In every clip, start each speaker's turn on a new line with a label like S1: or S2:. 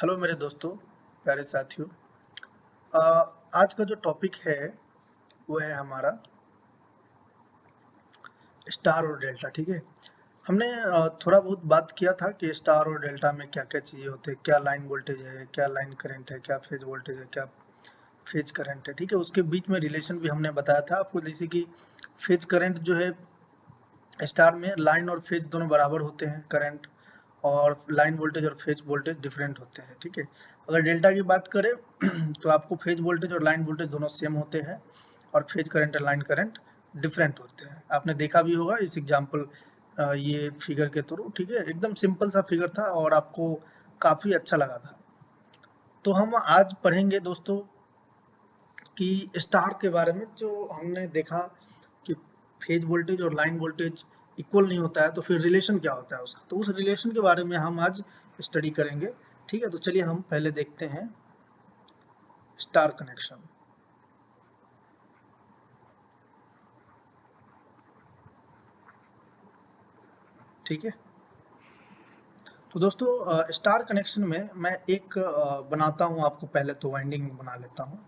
S1: Hello मेरे दोस्तों, प्यारे साथियों। अ, आज का जो टॉपिक है वो है हमारा स्टार और डेल्टा। ठीक है, हमने थोड़ा बहुत बात किया था कि स्टार और डेल्टा में क्या-क्या चीज़ें होती हैं, क्या लाइन वोल्टेज है, क्या लाइन करंट है, क्या फेज वोल्टेज है, क्या फेज करंट है। ठीक है, उसके बीच में रिलेशन भी हमने बताया था आपको, जैसे कि फेज करंट जो है स्टार में लाइन और फेज दोनों बराबर होते हैं करंट, और लाइन वोल्टेज और फेज वोल्टेज डिफरेंट होते हैं। ठीक है, अगर डेल्टा की बात करें तो आपको फेज वोल्टेज और लाइन वोल्टेज दोनों सेम होते हैं, और फेज करंट और लाइन करंट डिफरेंट होते हैं। आपने देखा भी होगा इस एग्जांपल ये फिगर के थ्रू। ठीक है, एकदम सिंपल सा फिगर था और आपको काफ़ी अच्छा लगा था। तो हम आज पढ़ेंगे दोस्तों कि स्टार के बारे में। जो हमने देखा कि फेज वोल्टेज और लाइन वोल्टेज इक्वल नहीं होता है, तो फिर रिलेशन क्या होता है उसका, तो उस रिलेशन के बारे में हम आज स्टडी करेंगे। ठीक है, तो चलिए हम पहले देखते हैं स्टार कनेक्शन। ठीक है, तो दोस्तों स्टार कनेक्शन में मैं एक बनाता हूँ आपको। पहले तो वाइंडिंग बना लेता हूँ।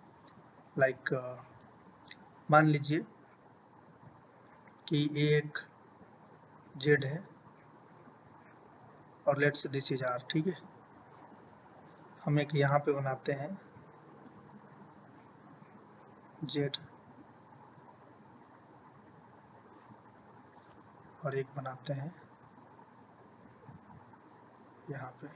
S1: लाइक मान लीजिए कि एक जेड है और लेट्स दिस इज आर। ठीक है, हम एक यहाँ पे बनाते हैं जेड, और एक बनाते हैं यहाँ पे।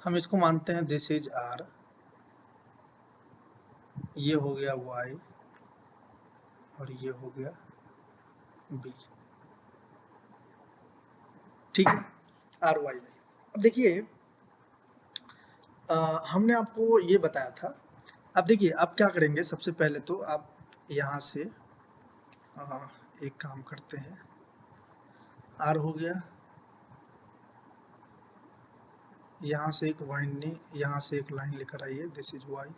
S1: हम इसको मानते हैं दिस इज आर, ये हो गया वाई और ये हो गया बी। ठीक है, आर वाई बी। अब देखिए हमने आपको ये बताया था। अब देखिए आप क्या करेंगे, सबसे पहले तो आप यहाँ से एक काम करते हैं। आर हो गया, यहाँ से एक वाइंडिंग, यहाँ से एक लाइन लेकर आइए, this is Y,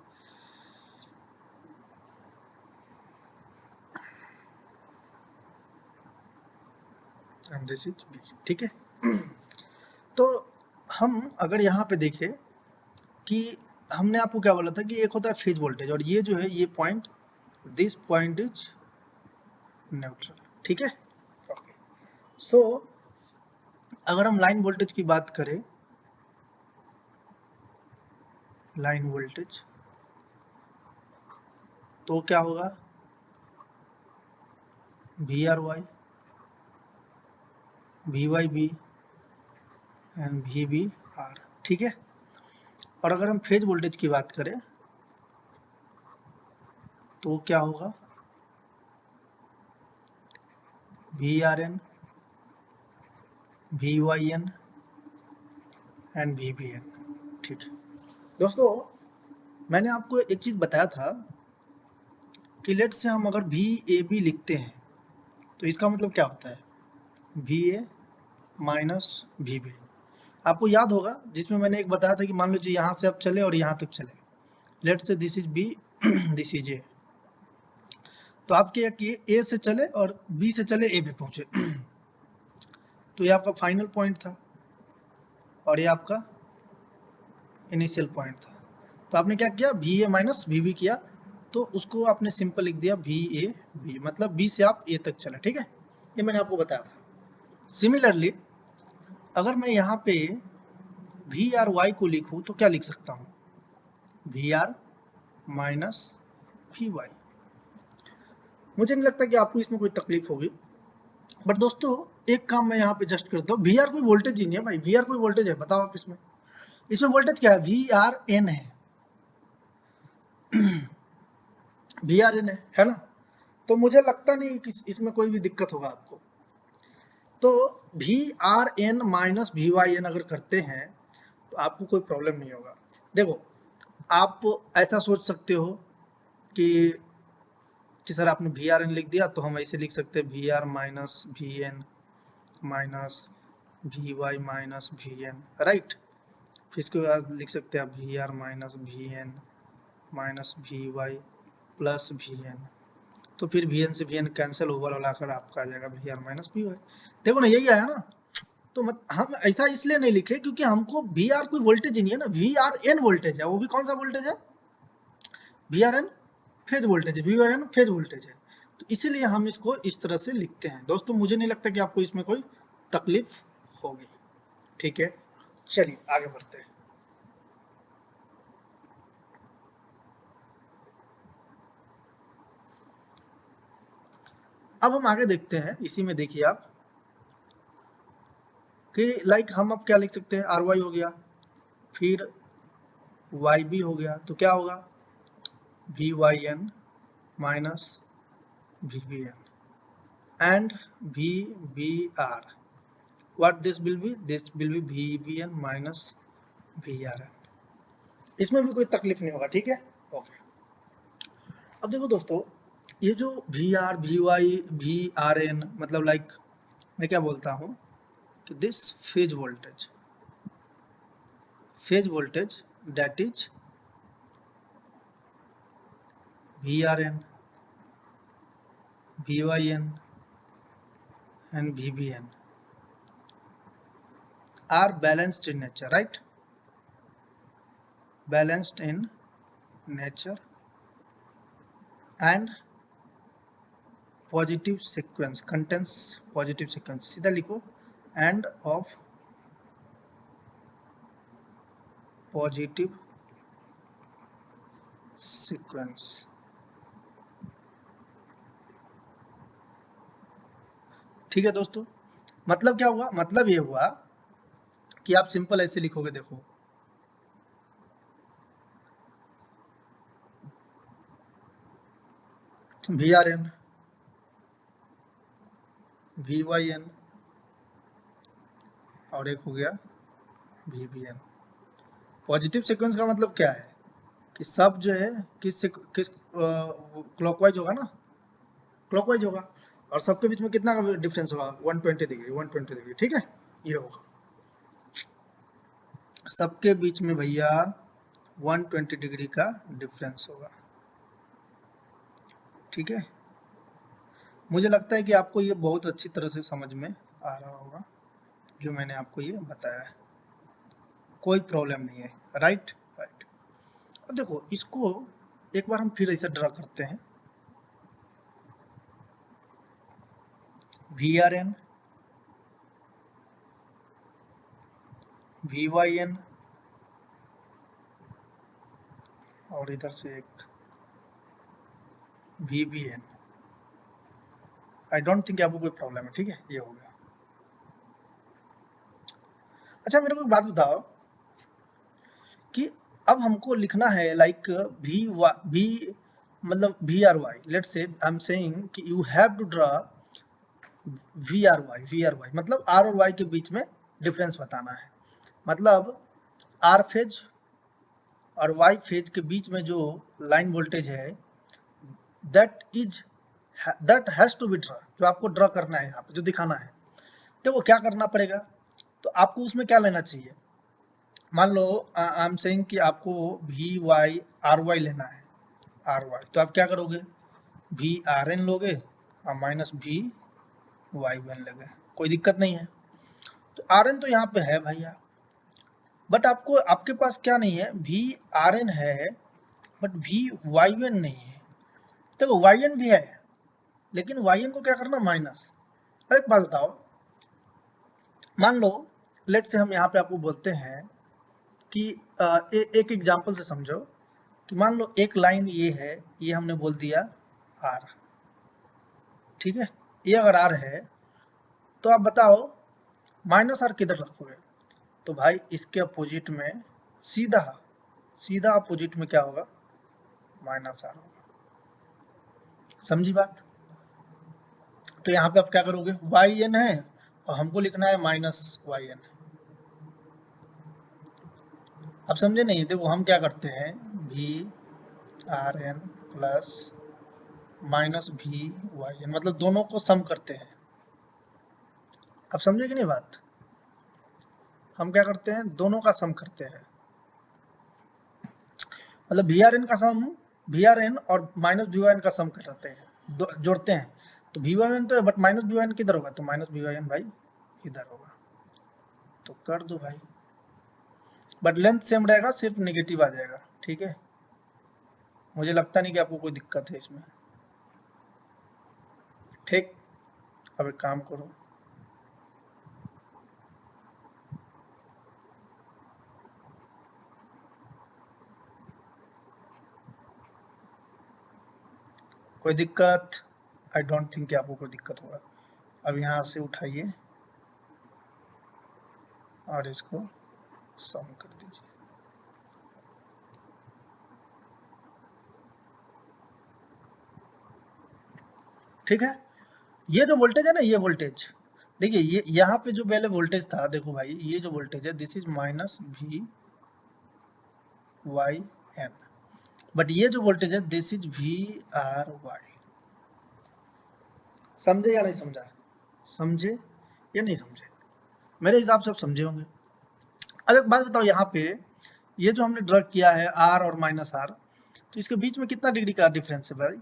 S1: and this is B. ठीक है, तो हम अगर यहाँ पे देखें कि हमने आपको क्या बोला था कि एक होता है फेज वोल्टेज, और ये जो है ये point, this point is neutral. ठीक है, ओके। सो अगर हम लाइन वोल्टेज की बात करें, लाइन वोल्टेज, तो क्या होगा, V R Y, V Y B and V B R. ठीक है, और अगर हम फेज वोल्टेज की बात करें तो क्या होगा, V R N, V Y N and V B N. ठीक है दोस्तों, मैंने आपको एक चीज़ बताया था कि लेट से हम अगर वी ए बी लिखते हैं तो इसका मतलब क्या होता है, V A minus V B. आपको याद होगा जिसमें मैंने एक बताया था कि मान लीजिए यहाँ से आप चले और यहाँ तक चले, let say this is B, this is A, तो आपके ए से चले और बी से चले ए पे पहुंचे, तो ये आपका फाइनल पॉइंट था और ये आपका इनिशियल पॉइंट था। तो आपने क्या किया, V A minus V B किया, तो उसको आपने सिंपल लिख दिया वी ए बी, मतलब बी से आप ए तक चले। ठीक है, ये मैंने आपको बताया था। सिमिलरली अगर मैं यहाँ पे वी आर वाई को लिखूँ तो क्या लिख सकता हूँ, V R minus V Y. मुझे नहीं लगता कि आपको इसमें कोई तकलीफ होगी, बट दोस्तों एक काम मैं यहाँ पे जस्ट करता हूँ। वी आर कोई वोल्टेज ही नहीं है भाई, वी आर कोई वोल्टेज है बताओ आप इसमें, इसमें वोल्टेज क्या है, वी आर एन है, वी आर एन है ना। तो मुझे लगता नहीं कि इसमें कोई भी दिक्कत होगा आपको। तो V R N minus V Y N अगर करते हैं तो आपको कोई प्रॉब्लम नहीं होगा। देखो आप ऐसा सोच सकते हो कि सर आपने वी आर एन लिख दिया तो हम ऐसे लिख सकते हैं V R minus V N minus V Y minus V N, right. फिर इसके बाद लिख सकते हैं आप V R minus V N minus V Y plus V N. तो फिर वी एन से वी एन कैंसिल, ओवरऑल आकर आपका आ जाएगा V R minus V Y. देखो ना यही आया ना, तो हम ऐसा इसलिए नहीं लिखे क्योंकि हमको वी आर कोई वोल्टेज ही नहीं है ना, वी आर एन वोल्टेज है, वो भी कौन सा वोल्टेज है, V R N phase voltage है, V R N phase voltage है, तो इसीलिए हम इसको इस तरह से लिखते हैं। दोस्तों मुझे नहीं लगता कि आपको इसमें कोई तकलीफ होगी, ठीक है। चलिए आगे बढ़ते हैं। अब हम आगे देखते हैं, इसी में देखिए आप कि लाइक हम अब क्या लिख सकते हैं, आर वाई हो गया, फिर वाई बी हो गया, तो क्या होगा V Y N minus V B N and V B R, what this will be VBN minus V R N. इसमें भी कोई तकलीफ नहीं होगा, ठीक है, ओके। अब देखो दोस्तों, ये जो V R V Y V R N, मतलब लाइक मैं क्या बोलता हूँ कि this phase voltage that is V R N, V Y N and V B N are balanced in nature, right? Balanced in nature and positive sequence, contains positive sequence, सीधा लिखो and of positive sequence। ठीक है दोस्तों, मतलब क्या हुआ, मतलब ये हुआ कि आप सिंपल ऐसे लिखोगे, देखो V R N V Y N और एक हो गया V B N. Positive sequence का मतलब क्या है कि सब जो है किस क्लॉकवाइज होगा ना, क्लॉकवाइज होगा, और सबके बीच में कितना का डिफरेंस होगा, 120 डिग्री, 120 डिग्री, ठीक है, ये होगा सबके बीच में भैया 120 डिग्री का डिफरेंस होगा, ठीक है। मुझे लगता है कि आपको ये बहुत अच्छी तरह से समझ में आ रहा होगा जो मैंने आपको ये बताया है, कोई प्रॉब्लम नहीं है, राइट। अब देखो इसको एक बार हम फिर ऐसे ड्रा करते हैं, V R N V Y N और इधर से एक V B N. I don't think आपको कोई प्रॉब्लम है, ठीक है, ये हो गया। अच्छा मेरे को एक बात बताओ कि अब हमको लिखना है लाइक वी मतलब V R Y, let's say I am saying कि you have to draw V R Y मतलब आर और वाई के बीच में डिफरेंस बताना है, मतलब आर फेज और वाई फेज के बीच में जो लाइन वोल्टेज है that has to be draw, जो आपको ड्रा करना है यहाँ पे, जो दिखाना है। देखो क्या करना पड़ेगा, तो आपको उसमें क्या लेना चाहिए, मान लो आई एम सेइंग कि आपको वी वाई आर वाई लेना है, आर वाई, तो आप क्या करोगे, वी आर एन लोगे और माइनस वी वाई वन लोगे, कोई दिक्कत नहीं है। तो आर एन तो यहाँ पे है भैया, बट आपको आपके पास क्या नहीं है, वी आर एन है बट वी वाई वन नहीं है। देखो वाई एन भी है लेकिन वाई एन को क्या करना, माइनस। अब एक बात बताओ, मान लो लेट से हम यहाँ पे आपको बोलते हैं कि एक एग्जांपल से समझो कि मान लो एक लाइन ये है, ये हमने बोल दिया आर, ठीक है, ये अगर आर है तो आप बताओ माइनस आर किधर रखोगे, तो भाई इसके अपोजिट में सीधा अपोजिट में क्या होगा, माइनस आर होगा, समझी बात। तो यहाँ पे आप क्या करोगे, वाई एन है और हमको लिखना है माइनस वाई एन, अब समझे नहीं, देखो हम क्या करते हैं, V R N plus minus V Y N, मतलब दोनों को सम करते हैं। अब समझे कि नहीं बात, हम क्या करते हैं, दोनों का सम करते हैं, मतलब वी आर एन का सम, वी आर एन और माइनस वी वाई एन का सम करते हैं, जोड़ते हैं तो V1 तो है, बट माइनस V1 किधर होगा, तो माइनस V1 भाई इधर होगा, तो कर दो भाई, बट लेंथ सेम रहेगा, सिर्फ नेगेटिव आ जाएगा, ठीक है। मुझे लगता नहीं कि आपको कोई दिक्कत है इसमें, ठीक। अब एक काम करो, कोई दिक्कत, आई डोंट थिंक कि आपको कोई दिक्कत होगा। अब यहाँ से उठाइए और इसको सम कर दीजिए, ठीक है। ये जो वोल्टेज है ना, ये वोल्टेज देखिए, ये यहाँ पे जो पहले वोल्टेज था, देखो भाई, ये जो वोल्टेज है this is minus VYN, but ये जो वोल्टेज है दिस इज VRY। समझे या नहीं समझा, समझे या नहीं समझे, मेरे हिसाब से आप समझे होंगे। अब एक बात बताओ, यहाँ पे ये जो हमने ड्रग किया है R और माइनस R, तो इसके बीच में कितना डिग्री का डिफरेंस है भाई,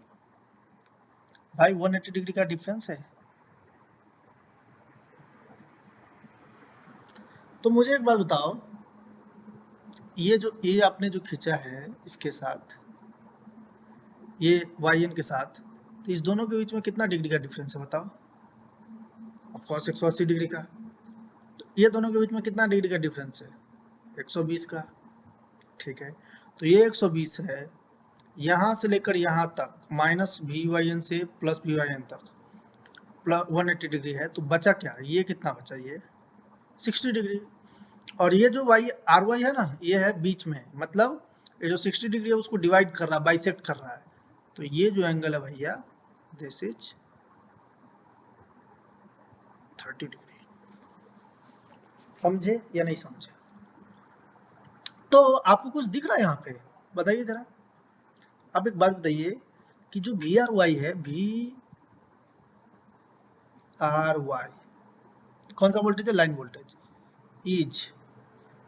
S1: 180 डिग्री का डिफरेंस है। तो मुझे एक बात बताओ, ये आपने जो खींचा है इसके साथ, ये YN के साथ, तो इस दोनों के बीच में कितना डिग्री का डिफरेंस है बताओ, ऑफकोर्स 180 डिग्री का। तो ये दोनों के बीच में कितना डिग्री का डिफरेंस है, 120 का, ठीक है। तो ये 120 है, यहाँ से लेकर यहाँ तक माइनस VYN से प्लस VYN तक प्लस 180 डिग्री है, तो बचा क्या, ये कितना बचा, ये 60 डिग्री। और ये जो RY है ना, ये है बीच में, मतलब ये जो 60 डिग्री है उसको डिवाइड कर रहा है, बाइसेक्ट कर रहा है, तो ये जो एंगल है भैया दिस इज 30 डिग्री। समझे या नहीं समझे, तो आपको कुछ दिख रहा है यहाँ पे, बताइए जरा। आप एक बात बताइए कि जो VRY है, VRY कौन सा वोल्टेज है, line voltage, is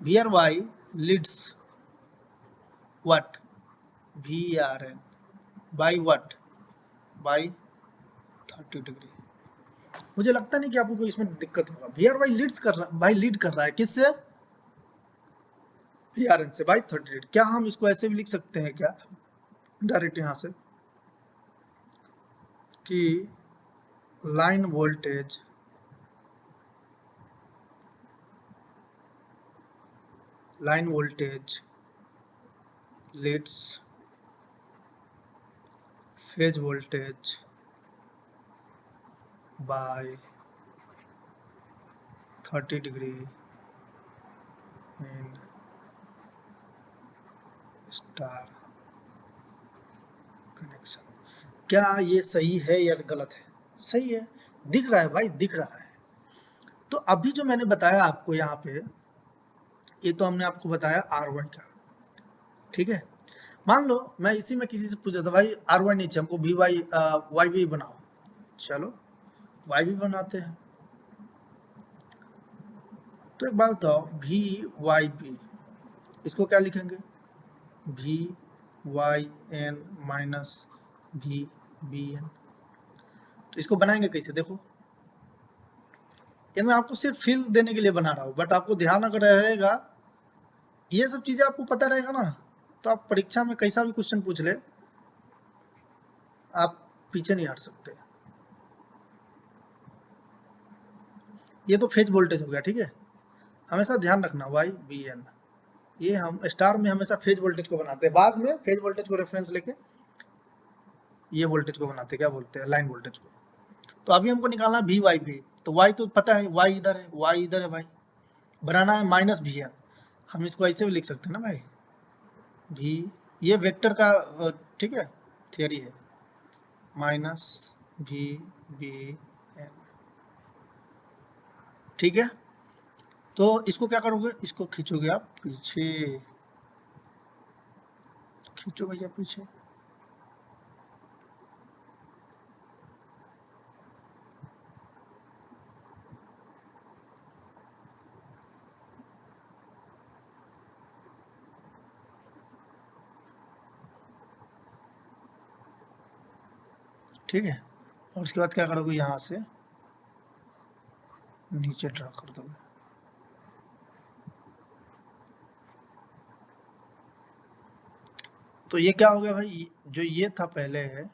S1: VRY leads what, VRN by what, by 30 degree. मुझे लगता नहीं कि आपको कोई इसमें दिक्कत होगा। VRY लीड्स कर रहा, भाई लीड कर रहा है किससे, VRN से बाय 30 डिग्री। क्या हम इसको ऐसे भी लिख सकते हैं क्या, डायरेक्ट यहाँ से, कि line voltage leads phase voltage by 30 degree in star connection. क्या ये सही है या गलत है, सही है, दिख रहा है भाई, दिख रहा है। तो अभी जो मैंने बताया आपको यहाँ पे, ये तो हमने आपको बताया RY का, ठीक है। मान लो मैं इसी में किसी से पूछा था, भाई RY नहीं चाहिए हमको, YB बनाओ, चलो YB बनाते हैं। तो एक बात बताओ, VYB इसको क्या लिखेंगे, VYN माइनस VBN। तो इसको बनाएंगे कैसे, देखो ये मैं आपको सिर्फ फील देने के लिए बना रहा हूँ, बट आपको ध्यान अगर रहेगा, ये सब चीजें आपको पता रहेगा ना, तो आप परीक्षा में कैसा भी क्वेश्चन पूछ ले, आप पीछे नहीं हट सकते। ये तो फेज वोल्टेज हो गया, ठीक है। हमेशा ध्यान रखना YBN, ये हम स्टार में हमेशा फेज वोल्टेज को बनाते हैं, बाद में फेज वोल्टेज को रेफरेंस लेके ये वोल्टेज को बनाते हैं, क्या बोलते हैं, लाइन वोल्टेज को। तो अभी हमको निकालना VYB, तो Y तो पता है, Y इधर है, Y इधर है भाई, बनाना है माइनस VN। हम इसको ऐसे भी लिख सकते हैं ना भाई, भी ये वेक्टर का ठीक है थियरी है, माइनस VBN, ठीक है। तो इसको क्या करोगे, इसको खींचोगे आप पीछे, खींचो भैया पीछे, ठीक है, और उसके बाद क्या करोगे, यहाँ से नीचे ड्रा कर दोगे। तो ये क्या हो गया भाई, जो ये था पहले है,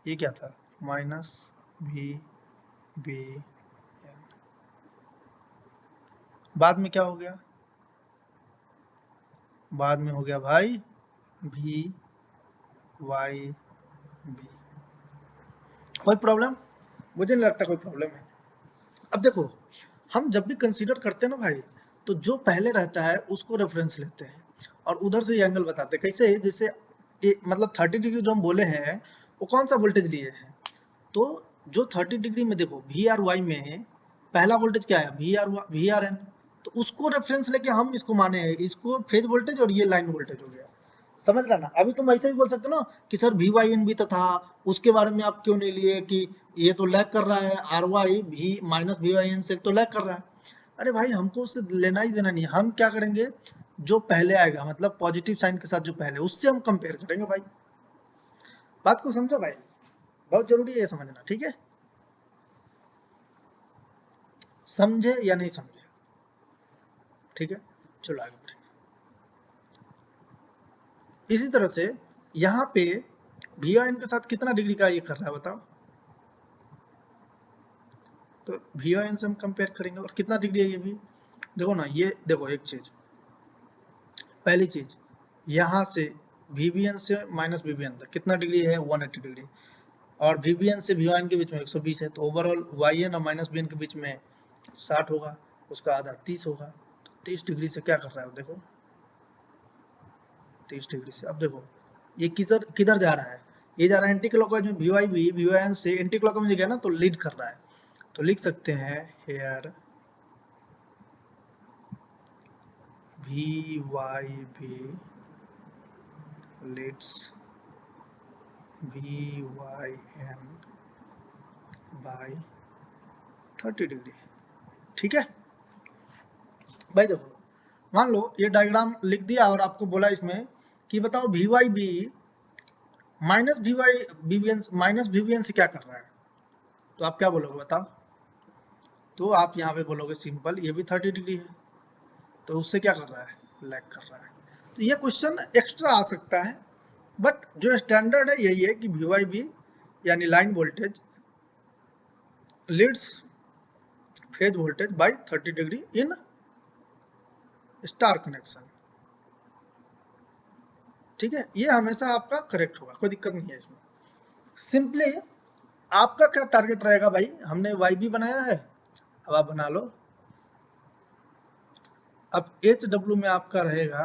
S1: ये क्या था, माइनस वी बी एन, बाद में क्या हो गया, बाद में हो गया भाई वी वाई बी। कोई प्रॉब्लम? मुझे नहीं लगता कोई प्रॉब्लम है। अब देखो, हम जब भी कंसीडर करते हैं ना भाई, तो जो पहले रहता है उसको रेफरेंस लेते हैं और उधर से एंगल बताते हैं। कैसे? जैसे मतलब 30 डिग्री जो हम बोले हैं वो कौन सा वोल्टेज लिए हैं, तो जो 30 डिग्री में देखो वी आर वाई में पहला वोल्टेज क्या है, वी आर एन, तो उसको रेफरेंस लेके हम इसको माने हैं, इसको फेज वोल्टेज और ये लाइन वोल्टेज हो गया। समझ रहा ना? अभी तुम ऐसे भी बोल सकते हो ना कि सर वी वाई एन भी तो था, उसके बारे में आप क्यों नहीं लिए कि ये तो लैग कर रहा है, आर वाई भी माइनस वी वाई एन से तो लैग कर रहा है। अरे भाई हमको उससे लेना ही देना नहीं, हम क्या करेंगे, जो पहले आएगा मतलब पॉजिटिव साइन के साथ जो पहले, उससे हम कंपेयर करेंगे भाई। बात को समझो भाई, बहुत जरूरी है ये समझना, ठीक है? समझे या नहीं समझे? ठीक है, चलो आगे बढ़ेंगे। इसी तरह से यहाँ पे वी आई एन के साथ कितना डिग्री का ये कर रहा है बताओ, तो वी आई एन से हम कंपेयर करेंगे और कितना डिग्री है ये भी, देखो ना, ये देखो एक चीज, पहली चीज यहाँ से वीबीएन से माइनस वीबीएन तक कितना डिग्री है, 180 डिग्री, और वीबीएन से वीआईएन के बीच में 120 है, तो ओवरऑल वाईएन और माइनस बीएन के बीच में 60 होगा, उसका आधा 30 होगा, तो 30 डिग्री से क्या कर रहा है देखो, 30 डिग्री से। अब देखो ये किधर किधर जा रहा है, ये जा रहा है एंटी क्लॉकवाइज में, वीआईएन से एंटी क्लॉकवाइज में गया ना, तो लीड कर रहा है, तो लिख सकते हैं here V Y B leads V Y N by 30 degree. ठीक है भाई, देखो मान लो ये डायग्राम लिख दिया और आपको बोला इसमें कि बताओ V Y B minus V Y BVN minus VVN से क्या कर रहा है, तो आप क्या बोलोगे बताओ, तो आप यहाँ पे बोलोगे सिंपल, ये भी 30 डिग्री है, तो उससे क्या कर रहा है, लैग कर रहा है। तो ये क्वेश्चन एक्स्ट्रा आ सकता है, बट जो स्टैंडर्ड है यही है कि वी वाई बी यानी line voltage leads phase voltage by 30 degree in star connection. ठीक है, ये हमेशा आपका करेक्ट होगा, कोई दिक्कत नहीं है इसमें। सिंपली आपका क्या टारगेट रहेगा भाई, हमने वाई बी बनाया है, अब आप बना लो, अब एच डब्ल्यू में आपका रहेगा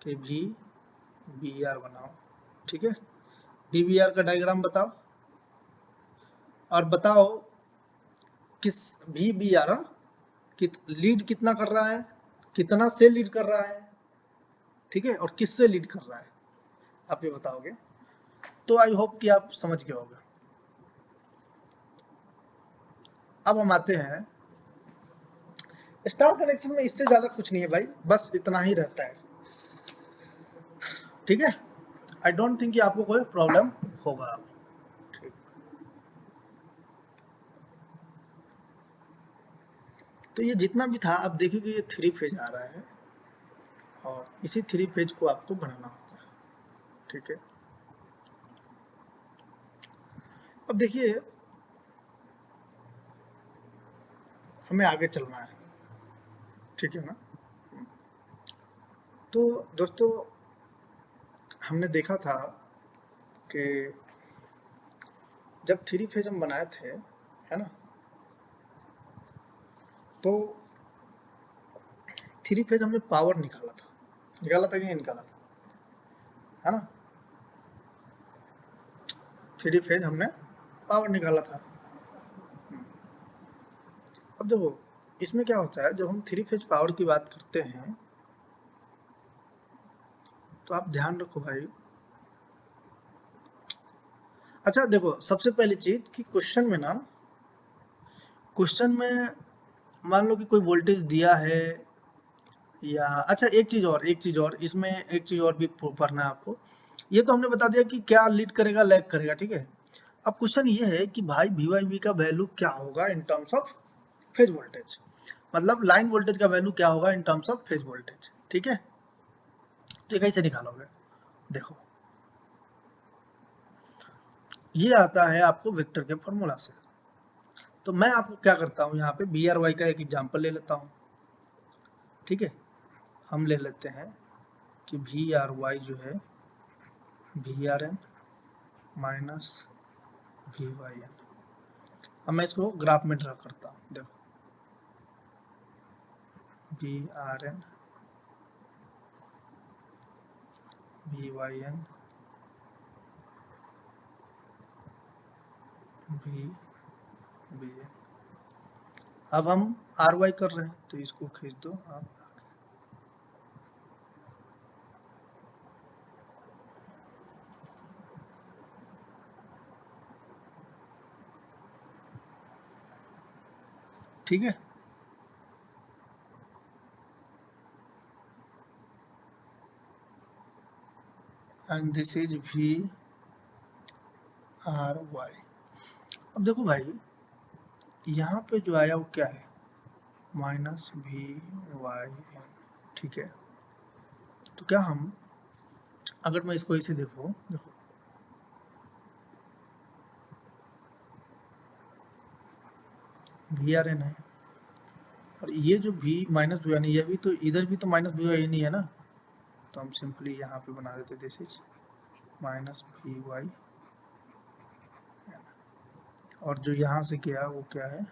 S1: कि वी बी आर बनाओ। ठीक है, वी बी आर का डायग्राम बताओ और बताओ किस वी बी आर लीड कितना कर रहा है, कितना से लीड कर रहा है, ठीक है, और किससे लीड कर रहा है, आप ये बताओगे। तो आई होप कि आप समझ गए होंगे। अब हम आते हैं स्टार कनेक्शन में, इससे ज्यादा कुछ नहीं है भाई, बस इतना ही रहता है। ठीक है, आई डोंट थिंक कि आपको कोई प्रॉब्लम होगा। ठीक, तो ये जितना भी था, अब देखिए कि ये 3 फेज आ रहा है और इसी 3 फेज को आपको बनाना होता है। ठीक है, अब देखिए हमें आगे चलना है, ठीक है ना। तो दोस्तों हमने देखा था कि जब 3 फेज हम बनाए थे, है ना, तो 3 फेज हमने पावर निकाला था कि नहीं निकाला था, है ना, 3 फेज हमने पावर निकाला था। अब देखो इसमें क्या होता है, जब हम 3 फेज पावर की बात करते हैं तो आप ध्यान रखो भाई। अच्छा देखो, सबसे पहली चीज कि क्वेश्चन में मान लो कि कोई वोल्टेज दिया है, या अच्छा एक चीज और इसमें एक चीज और भी पढ़ना है आपको ये तो हमने बता दिया कि क्या लीड करेगा, लैग करेगा, ठीक है। अब क्वेश्चन ये है कि भाई वी का वैल्यू क्या होगा in terms of phase voltage, मतलब लाइन वोल्टेज का वैल्यू क्या होगा in terms of phase voltage, ठीक है। तो ये कैसे निकालोगे, देखो ये आता है आपको वेक्टर के फॉर्मूला से। तो मैं आपको क्या करता हूँ, यहाँ पे बी आर वाई का एक एग्जाम्पल ले लेता हूँ, ठीक है। हम ले लेते हैं कि वी आर वाई जो है V R N minus V Y N. अब मैं इसको ग्राफ में ड्रा करता हूँ, देखो V R N V Y N V B N. अब हम आर वाई कर रहे हैं तो इसको खींच दो आप, ठीक है। And this is V R Y. अब देखो भाई यहाँ पे जो आया वो क्या है, माइनस वी वाई एन, ठीक है। तो क्या हम, अगर मैं इसको ऐसे देखो, देखो वी आर एन है और ये जो वी माइनस वी एन, ये भी तो इधर भी तो माइनस वी वाई एन ही है ना। तो हम सिंपली यहाँ पे बना देते this is minus V Y, और जो यहाँ से किया वो क्या है,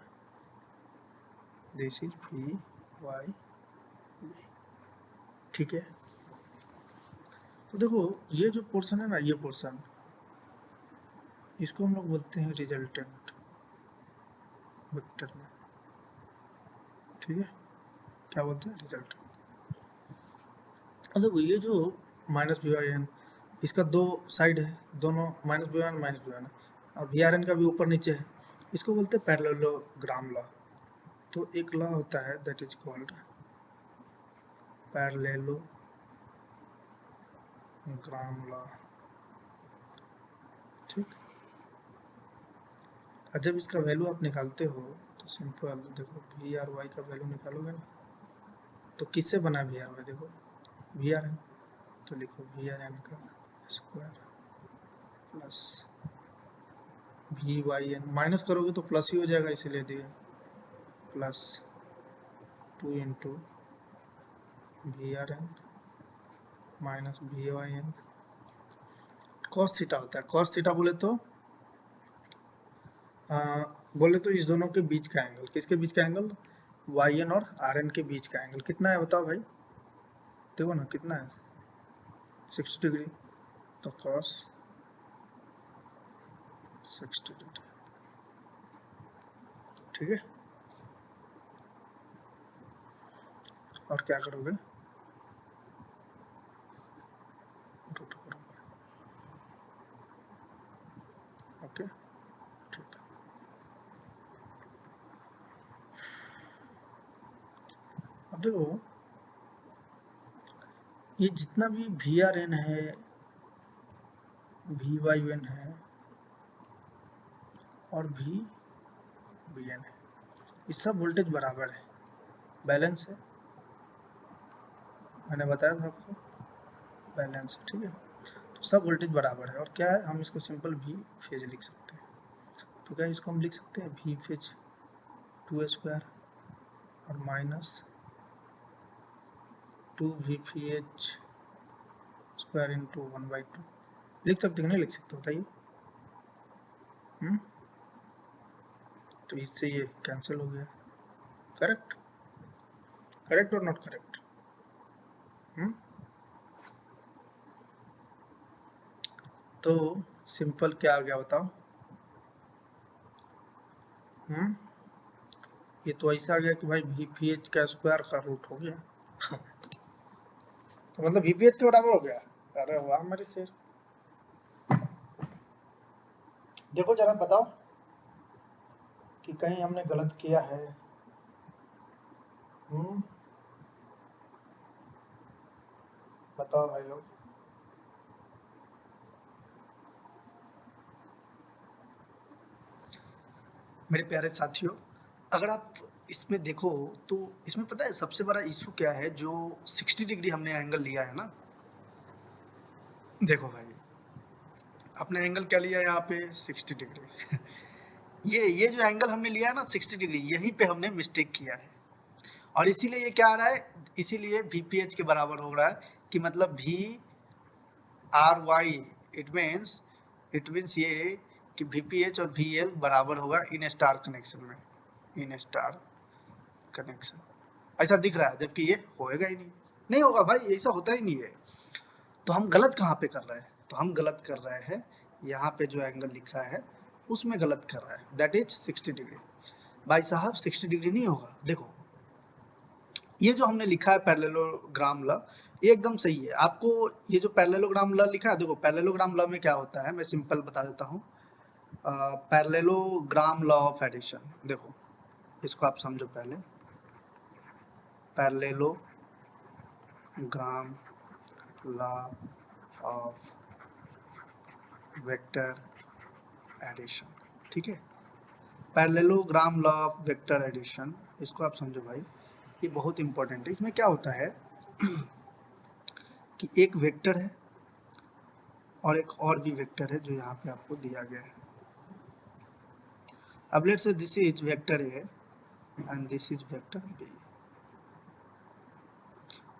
S1: दिस इज वी वाई, ठीक है। तो देखो ये जो पोर्शन है ना, ये पोर्शन, इसको हम लोग बोलते हैं रिजल्टेंट वेक्टर में, ठीक है। क्या बोलते हैं, रिजल्ट। देखो ये जो माइनस वी वाई एन, इसका दो साइड है, दोनों minus V one minus V one, और वी आर एन का भी ऊपर नीचे है। इसको बोलते हैं पैरेललोग्राम लॉ। तो एक लॉ होता है that is called parallelogram law, ठीक। और जब इसका वैल्यू आप निकालते हो तो सिंपल देखो वी आर वाई का वैल्यू निकालोगे ना, तो किससे बना वी आर वाई, देखो वी आर एन, तो लिखो वी आर एन का square plus V Y N, minus करोगे तो प्लस ही हो जाएगा इसीलिए दिया, plus 2 into V R N minus V Y N. Cos theta होता है, कॉस थीटा बोले तो इस दोनों के बीच का एंगल, किसके बीच का एंगल, वाई एन और आर एन के बीच का एंगल कितना है बताओ भाई, देखो ना कितना है, 60 डिग्री। तो कॉस 60 डिग्री, ठीक है। और क्या करोगे, रूट करोगे, ओके, ठीक है। अब देखो ये जितना भी वी आर एन है, वी वाई एन है और वी बी एन है, ये सब वोल्टेज बराबर है, बैलेंस है, मैंने बताया था आपको, बैलेंस है, ठीक है। तो सब वोल्टेज बराबर है, और क्या है, हम इसको सिंपल वी फेज लिख सकते हैं। तो क्या इसको हम लिख सकते हैं वी फेज 2 स्क्वायर और minus 2 V phi H square into 1/2, लिख सकते हैं नहीं लिख सकते, बताइए। तो इससे ये कैंसिल हो गया, करेक्ट, करेक्ट और नॉट करेक्ट। तो सिंपल क्या आ गया बताओ, ये तो ऐसा आ गया कि भाई वी पी एच का स्क्वायर का रूट हो गया तो मतलब वी पी एच के बराबर हो गया। अरे वाह मेरे शेर, देखो जरा बताओ कि कहीं हमने गलत किया है। बताओ भाई लोग, मेरे प्यारे साथियों, अगर आप इसमें देखो तो इसमें पता है सबसे बड़ा इशू क्या है, जो 60 डिग्री हमने एंगल लिया है ना, देखो भाई अपने एंगल क्या लिया है यहाँ पे 60 डिग्री ये जो एंगल हमने लिया है ना 60 डिग्री, यहीं पे हमने मिस्टेक किया है और इसीलिए ये क्या आ रहा है, इसीलिए VPH के बराबर हो रहा है कि मतलब VRY, इट मीन्स ये कि VPH और VL बराबर होगा इन स्टार कनेक्शन में, इन स्टार कनेक्शन ऐसा दिख रहा है, जबकि ये होएगा ही नहीं होगा भाई, ऐसा होता ही नहीं है। तो हम गलत कहाँ पे कर रहे हैं, तो हम गलत कर रहे हैं यहाँ पे जो एंगल लिखा है उसमें गलत कर रहा है, दैट इज 60 डिग्री। भाई साहब 60 डिग्री नहीं होगा, देखो ये जो हमने लिखा है पैरेललोग्राम लॉ, ये एकदम सही है। आपको ये जो पैरेललोग्राम लॉ लिखा है, देखो पैरेललोग्राम लॉ में क्या होता है, मैं सिंपल बता देता हूँ। पैरेललोग्राम लॉ ऑफ एडिशन, देखो इसको आप समझो पहले। Parallelogram law of vector addition, ठीक है, parallelogram law of vector addition, इसको आप समझो भाई, ये बहुत इंपॉर्टेंट है। इसमें क्या होता है कि एक वेक्टर है और एक और भी वेक्टर है जो यहाँ पे आपको दिया गया है। अब let's say this is vector A and this is vector B,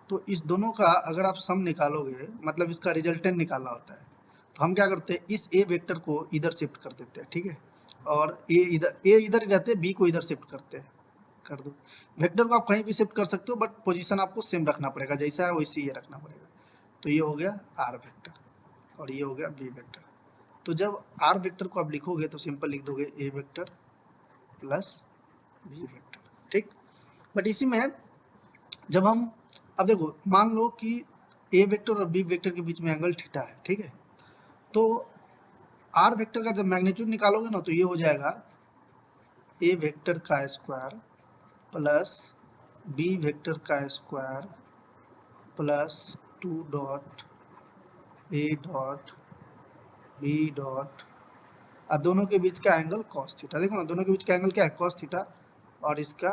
S1: तो इस दोनों का अगर आप सम निकालोगे, मतलब इसका रिजल्टेंट निकालना होता है, तो हम क्या करते हैं, इस ए वेक्टर को इधर शिफ्ट कर देते हैं, ठीक है, और ए इधर ही रहते हैं, बी को इधर शिफ्ट करते हैं, कर दो। वेक्टर को आप कहीं भी शिफ्ट कर सकते हो, बट पोजीशन आपको सेम रखना पड़ेगा, जैसा है वैसे ये रखना पड़ेगा। तो ये हो गया आर वेक्टर और ये हो गया बी वेक्टर। तो जब आर वेक्टर को आप लिखोगे तो सिंपल लिख दोगे ए वेक्टर प्लस बी वेक्टर, ठीक। बट इसी में जब हम, अब देखो मान लो कि ए वेक्टर और बी वेक्टर के बीच में एंगल थीटा है, ठीक है, तो आर वेक्टर का जब मैग्नीट्यूड निकालोगे ना, तो ये हो जाएगा ए वेक्टर का स्क्वायर प्लस बी वेक्टर का square plus 2 dot A dot B dot, और दोनों के बीच का एंगल कॉस थीटा, देखो ना दोनों के बीच का एंगल क्या है, कॉस थीटा, और इसका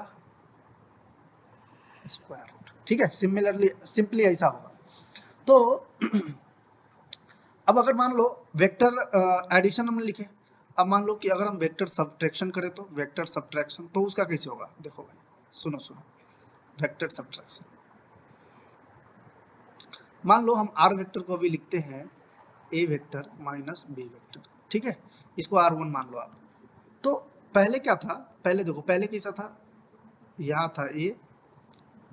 S1: स्क्वायर रूट, ठीक है। सिंपली ऐसा होगा। तो अब अगर मान लो वेक्टर एडिशन हमने लिखे, अब मान लो कि अगर हम वेक्टर सब्ट्रैक्शन करें, तो वेक्टर सब्ट्रैक्शन तो उसका कैसे होगा, देखो भाई सुनो वेक्टर सब्ट्रैक्शन, मान लो हम आर वेक्टर को भी लिखते हैं ए वेक्टर माइनस बी वेक्टर, ठीक है, इसको R1 मान लो आप। तो पहले क्या था, पहले देखो पहले कैसा था, यहाँ था ए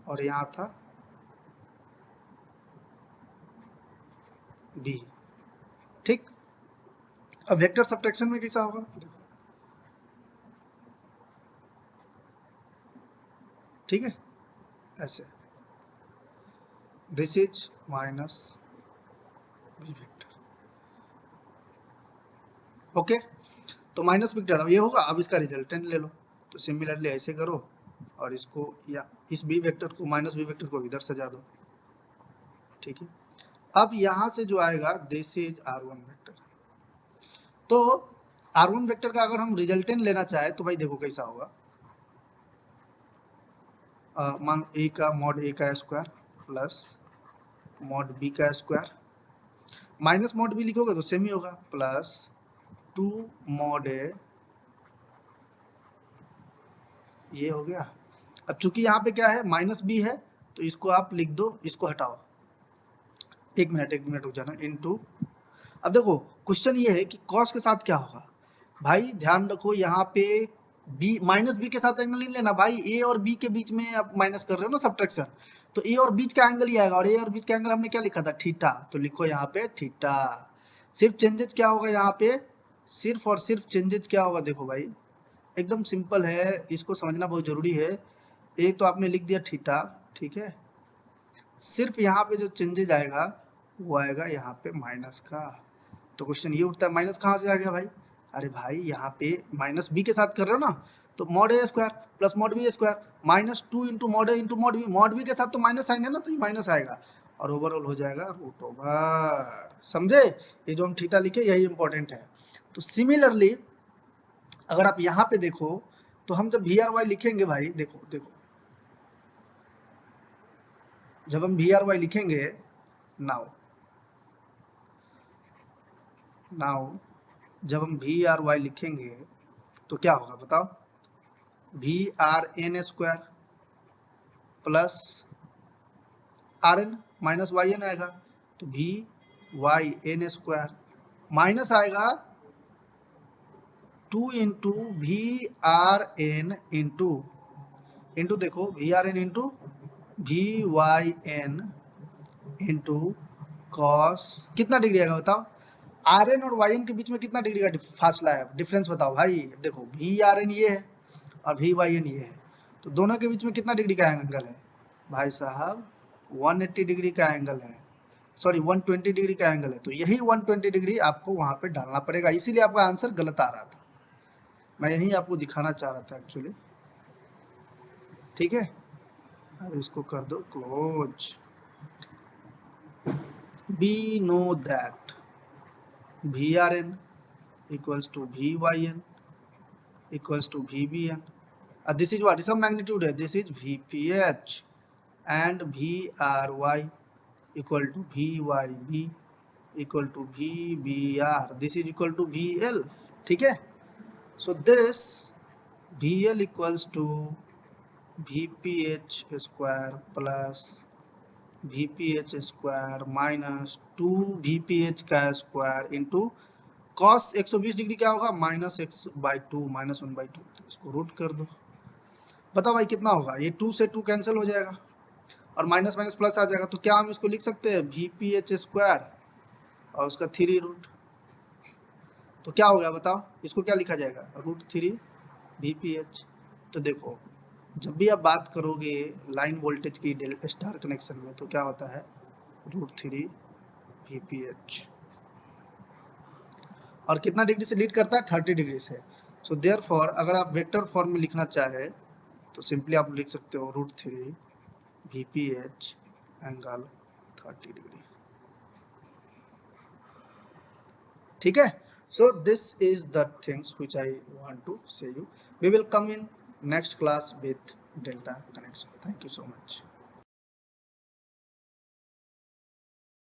S1: और यहाँ था बी, ठीक। अब वेक्टर सब्ट्रैक्शन में कैसा होगा, देखो ठीक है, ऐसे this is minus B vector, okay. तो माइनस वेक्टर ये होगा, अब इसका रिजल्टेंट ले लो, तो सिमिलरली ऐसे करो और इसको या इस बी वेक्टर को माइनस बी वेक्टर को इधर सजा दो, ठीक है। अब यहां से जो आएगा दिस इज R1 वेक्टर, तो R1 वेक्टर का अगर हम रिजल्टेंट लेना चाहे तो भाई देखो कैसा होगा, मान ए का मॉड ए का स्क्वायर प्लस मॉड बी का स्क्वायर, माइनस मॉड बी लिखोगे तो सेम ही होगा, प्लस 2 मॉड ए, ये हो गया। अब चूंकि यहाँ पे क्या है माइनस बी है, तो इसको आप लिख दो, इसको हटाओ, एक मिनट रुक जाना, इनटू, अब देखो क्वेश्चन ये है कि कॉस के साथ क्या होगा, भाई ध्यान रखो यहाँ पे बी माइनस बी के साथ एंगल नहीं लेना भाई, ए और बी के बीच में आप माइनस कर रहे हो ना सब्ट्रैक्शन, तो ए और बीच का एंगल ही आएगा, और ए और बीच का एंगल हमने क्या लिखा था, थीटा, तो लिखो यहाँ पे थीटा। सिर्फ चेंजेस क्या होगा यहाँ पे, सिर्फ और सिर्फ चेंजेस क्या होगा, देखो भाई एकदम सिंपल है, इसको समझना बहुत जरूरी है। ए तो आपने लिख दिया थीटा, ठीक है, सिर्फ यहाँ पे जो चेंजेज आएगा वो आएगा यहाँ पे माइनस का। तो क्वेश्चन ये उठता है माइनस कहाँ से आ गया भाई, अरे भाई यहाँ पे माइनस बी के साथ कर रहे हो ना, तो mod A square plus mod B square minus 2 into mod A into mod B के साथ तो माइनस साइन है ना, तो ये माइनस आएगा और ओवरऑल हो जाएगा रूट ओवर, समझे। ये जो हम थीटा लिखे यही इंपॉर्टेंट है। तो सिमिलरली अगर आप यहाँ पे देखो तो हम जब वी आर वाई लिखेंगे भाई, देखो देखो, जब हम वी आर वाई लिखेंगे, नाउ जब हम वी आर वाई लिखेंगे तो क्या होगा बताओ, V R N square plus R N minus Y N आएगा, तो V Y N square minus आएगा 2 into V R N into देखो V R N into V Y N into cos, कितना डिग्री आएगा बताओ, आर एन और Y N के बीच में कितना डिग्री का फासला है, डिफरेंस बताओ भाई। देखो वी आर एन ये है और वी वाई एन ये है, तो दोनों के बीच में कितना डिग्री का एंगल है भाई साहब, 180 डिग्री का एंगल है, सॉरी 120 डिग्री का एंगल है। तो यही 120 डिग्री आपको वहां पे डालना पड़ेगा, इसीलिए आपका आंसर गलत आ रहा था। मैं यही आपको दिखाना चाह रहा था एक्चुअली। ठीक है, अब इसको कर दो close. We know that VRN equals to VYN equals to VBN. This is what is some magnitude है, this is VPH and VRY equal to VYB equal to VBR. This is equal to VL. ठीक है, so this VL equals to VPH square plus VPH square minus 2 VPH का square into cos 120 degree क्या होगा, minus x by two, minus 1/2। तो इसको root कर दो, बताओ भाई कितना होगा, ये 2 से 2 कैंसिल हो जाएगा और माइनस माइनस प्लस आ जाएगा, तो क्या हम इसको लिख सकते हैं VPH स्क्वायर और उसका 3 रूट, तो क्या हो गया बताओ, इसको क्या लिखा जाएगा, √3 VPH। तो देखो जब भी आप बात करोगे लाइन वोल्टेज की स्टार कनेक्शन में तो क्या होता है, √3 VPH, और कितना डिग्री से लीड करता है, 30 डिग्री से। सो देयरफॉर अगर आप वेक्टर फॉर्म में लिखना चाहे तो सिंपली आप लिख सकते हो √3 VPH एंगल 30 डिग्री। ठीक है, so this is the things which I want to say you. We will come in next class with delta connection. Thank you so much.